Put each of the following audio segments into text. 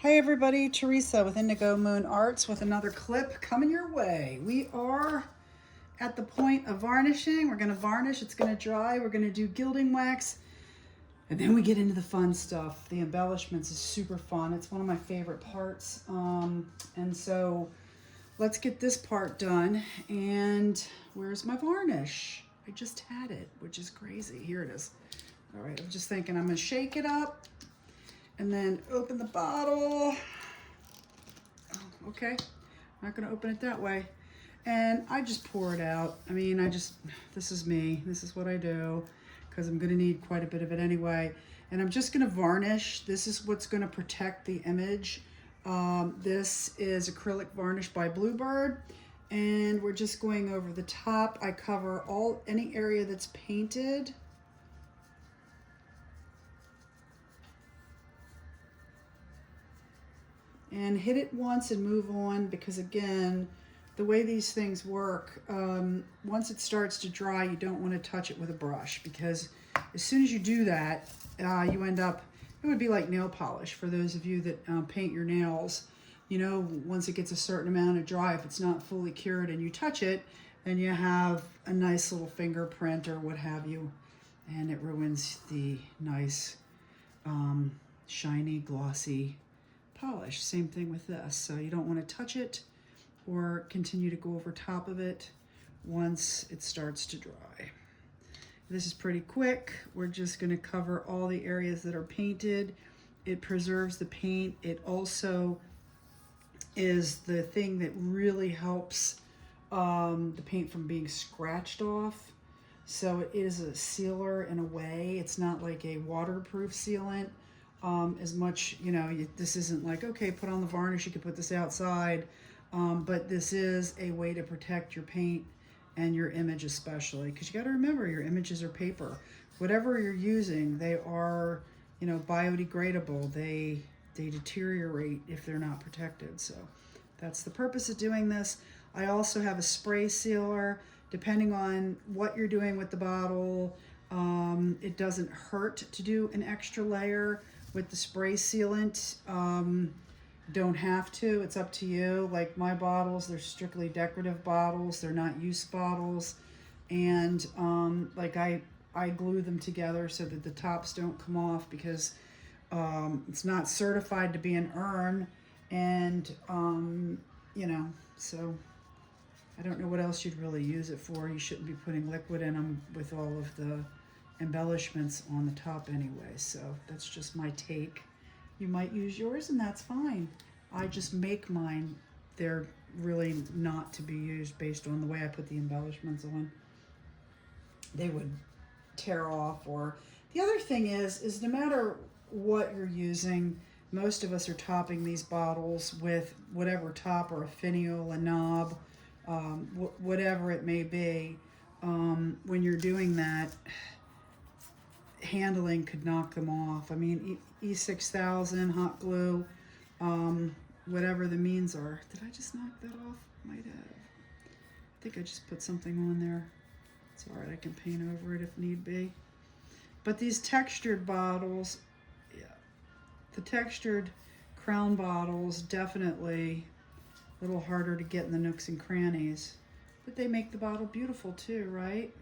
Hey everybody, Teresa with Indigo Moon Arts with another clip coming your way. We are at the point of varnishing. We're going to varnish, it's going to dry, we're going to do gilding wax, and then we get into the fun stuff. The embellishments is super fun. It's one of my favorite parts. And so let's get this part done. And where's my varnish? I just had it, which is crazy. Here it is. All right, I'm just thinking I'm going to shake it up and then open the bottle. Oh, okay, not gonna open it that way. And I just pour it out. I mean, this is me. This is what I do because I'm gonna need quite a bit of it anyway. And I'm just gonna varnish. This is what's gonna protect the image. This is acrylic varnish by Bluebird. And we're just going over the top. I cover any area that's painted. And hit it once and move on, because again, the way these things work, once it starts to dry, you don't want to touch it with a brush, because as soon as you do that, you end up, it would be like nail polish for those of you that paint your nails. You know, once it gets a certain amount of dry, if it's not fully cured and you touch it, then you have a nice little fingerprint or what have you, and it ruins the nice, shiny, glossy polish. Same thing with this. So you don't want to touch it or continue to go over top of it once it starts to dry. This is pretty quick. We're just going to cover all the areas that are painted. It preserves the paint. It also is the thing that really helps the paint from being scratched off. So it is a sealer in a way. It's not like a waterproof sealant. As much, you know, this isn't like, okay, put on the varnish, you can put this outside, but this is a way to protect your paint and your image especially, because you got to remember your images are paper. Whatever you're using, they are, you know, biodegradable. They deteriorate if they're not protected. So that's the purpose of doing this. I also have a spray sealer. Depending on what you're doing with the bottle, it doesn't hurt to do an extra layer with the spray sealant. Don't have to, it's up to you. Like my bottles, they're strictly decorative bottles, they're not use bottles. And like I glue them together so that the tops don't come off, because it's not certified to be an urn. And you know, so I don't know what else you'd really use it for. You shouldn't be putting liquid in them with all of the embellishments on the top anyway. So that's just my take. You might use yours and that's fine. I just make mine. They're really not to be used based on the way I put the embellishments on. They would tear off. Or the other thing is no matter what you're using, most of us are topping these bottles with whatever topper, a finial, a knob, whatever it may be. When you're doing that, handling could knock them off. I mean, E6000, hot glue, whatever the means are. Did I just knock that off? Might have. I think I just put something on there. It's all right, I can paint over it if need be. But these textured bottles, yeah, the textured crown bottles, definitely a little harder to get in the nooks and crannies. But they make the bottle beautiful too, right?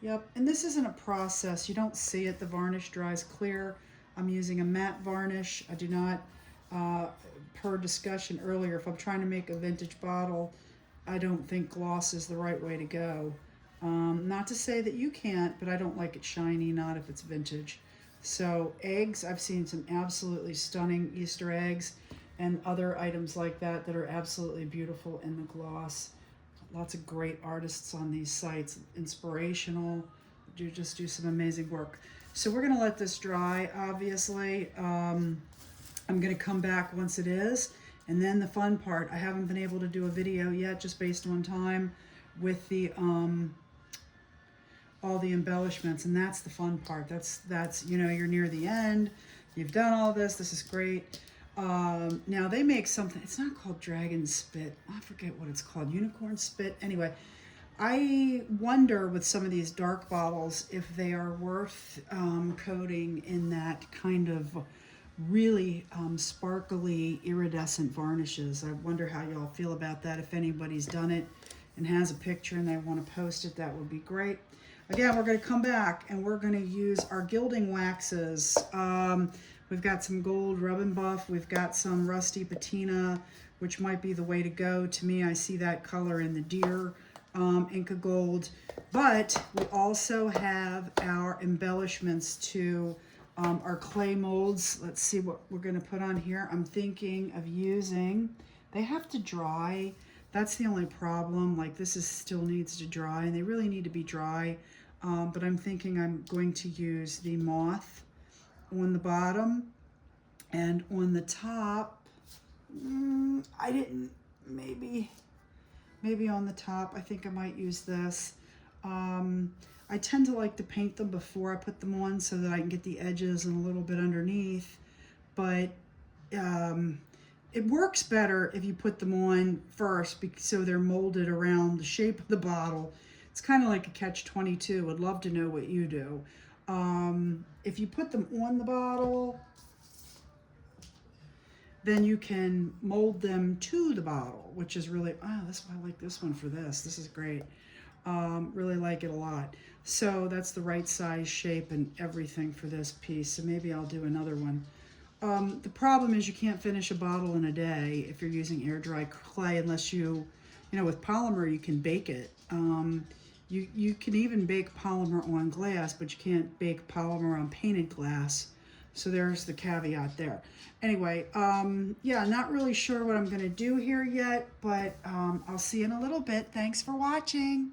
Yep, and this isn't a process. You don't see it. The varnish dries clear. I'm using a matte varnish. I do not, per discussion earlier, if I'm trying to make a vintage bottle, I don't think gloss is the right way to go. Not to say that you can't, but I don't like it shiny, not if it's vintage. So eggs, I've seen some absolutely stunning Easter eggs and other items like that that are absolutely beautiful in the gloss. Lots of great artists on these sites, inspirational, just do some amazing work. So we're gonna let this dry, obviously. I'm gonna come back once it is, and then the fun part, I haven't been able to do a video yet, just based on time, with the all the embellishments, and that's the fun part. That's you know, you're near the end, you've done all this is great. Now they make something, it's not called dragon spit, I forget what it's called, unicorn spit. Anyway, I wonder with some of these dark bottles if they are worth coating in that kind of really sparkly iridescent varnishes. I wonder how y'all feel about that. If anybody's done it and has a picture and they want to post it, that would be great. Again, we're going to come back and we're going to use our gilding waxes. We've got some gold rub and buff. We've got some rusty patina, which might be the way to go. To me, I see that color in the deer Inca Gold. But we also have our embellishments to our clay molds. Let's see what we're going to put on here. I'm thinking of using, they have to dry. That's the only problem. Like this is still needs to dry, and they really need to be dry. But I'm thinking I'm going to use the moth on the bottom, and on the top, I didn't, maybe on the top, I think I might use this. I tend to like to paint them before I put them on so that I can get the edges and a little bit underneath, but it works better if you put them on first so they're molded around the shape of the bottle. It's kind of like a catch-22. Would love to know what you do. If you put them on the bottle, then you can mold them to the bottle, which is really, that's why I like this one for this. This is great. Really like it a lot. So that's the right size, shape, and everything for this piece. So maybe I'll do another one. The problem is you can't finish a bottle in a day if you're using air dry clay, unless you know, with polymer you can bake it. You can even bake polymer on glass, but you can't bake polymer on painted glass. So there's the caveat there. Anyway, yeah, not really sure what I'm going to do here yet, but I'll see you in a little bit. Thanks for watching.